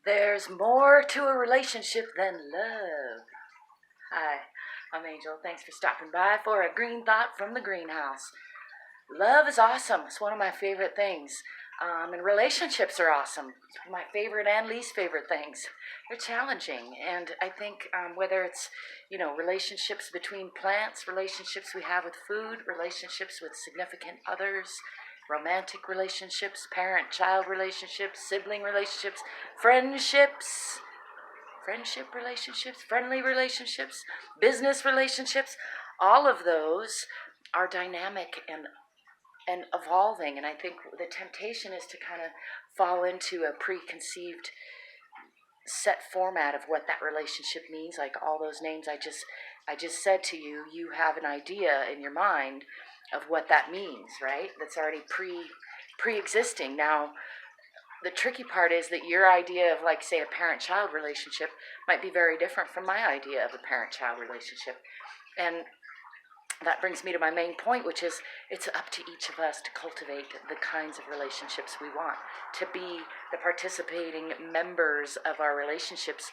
There's more to a relationship than love. Hi, I'm Angel. Thanks for stopping by for a green thought from the greenhouse. Love is awesome. It's one of my favorite things. And relationships are awesome. My favorite and least favorite things. They're challenging. And I think whether it's, relationships between plants, relationships we have with food, relationships with significant others, romantic relationships, parent-child relationships, sibling relationships, friendships, friendship relationships, friendly relationships, business relationships, all of those are dynamic and evolving. And I think the temptation is to kind of fall into a preconceived set format of what that relationship means, like all those names I just said to you. You have an idea in your mind of what that means, right? That's already pre-existing. Now, the tricky part is that your idea of, like, say, a parent-child relationship might be very different from my idea of a parent-child relationship. And that brings me to my main point, which is it's up to each of us to cultivate the kinds of relationships we want, to be the participating members of our relationships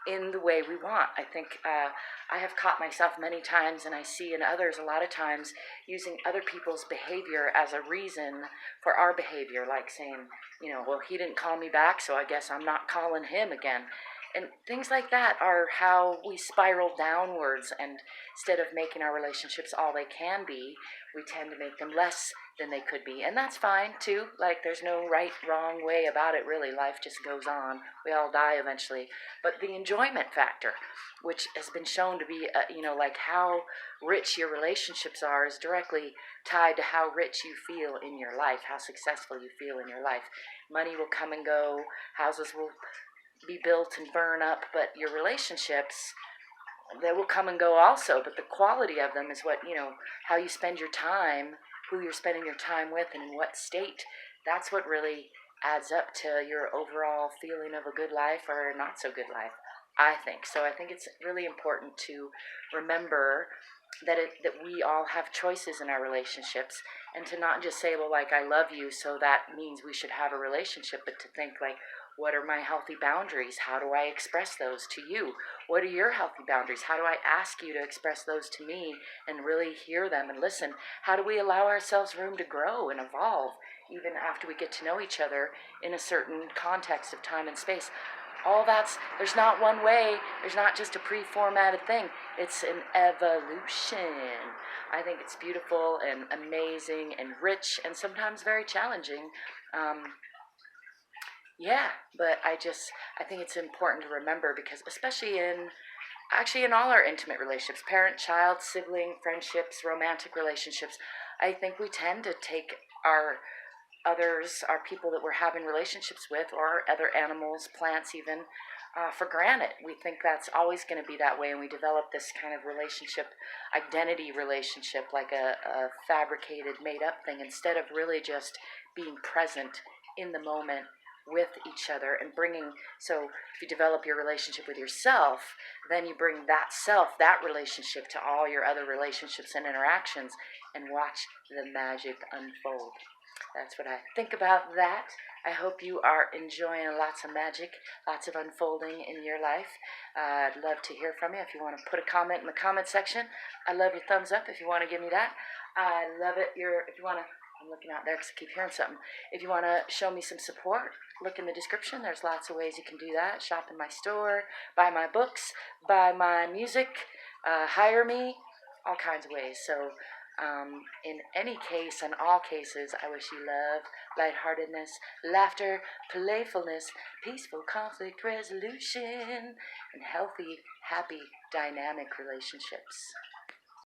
in the way we want. I think I have caught myself many times, and I see in others a lot of times, using other people's behavior as a reason for our behavior, like saying, well, he didn't call me back, so I guess I'm not calling him again. And things like that are how we spiral downwards, and instead of making our relationships all they can be, we tend to make them less than they could be. And that's fine, too. Like, there's no right, wrong way about it, really. Life just goes on. We all die eventually. But the enjoyment factor, which has been shown to be, like how rich your relationships are, is directly tied to how rich you feel in your life, how successful you feel in your life. Money will come and go. Houses will be built and burn up, but your relationships, they will come and go also, but the quality of them is what, how you spend your time, who you're spending your time with, and in what state. That's what really adds up to your overall feeling of a good life or not so good life, I think. So I think it's really important to remember that we all have choices in our relationships, and to not just say, well, like, I love you, so that means we should have a relationship, but to think, like, what are my healthy boundaries? How do I express those to you? What are your healthy boundaries? How do I ask you to express those to me and really hear them and listen? How do we allow ourselves room to grow and evolve even after we get to know each other in a certain context of time and space? There's not one way. There's not just a pre-formatted thing. It's an evolution. I think it's beautiful and amazing and rich and sometimes very challenging. Yeah, but I think it's important to remember, because especially in all our intimate relationships, parent, child, sibling, friendships, romantic relationships, I think we tend to take our people that we're having relationships with, or other animals, plants even, for granted. We think that's always going to be that way, and we develop this kind of relationship, identity relationship, like a fabricated, made-up thing, instead of really just being present in the moment with each other and so if you develop your relationship with yourself, then you bring that relationship to all your other relationships and interactions, and watch the magic unfold. That's what I think about that. I hope you are enjoying lots of magic, lots of unfolding in your life. I'd love to hear from you. If you want to put a comment in the comment section, I love your thumbs up if you want to give me that. I love it. If you want to, I'm looking out there because I keep hearing something. If you want to show me some support, look in the description. There's lots of ways you can do that. Shop in my store, buy my books, buy my music, hire me, all kinds of ways. So in any case, in all cases, I wish you love, lightheartedness, laughter, playfulness, peaceful conflict resolution, and healthy, happy, dynamic relationships.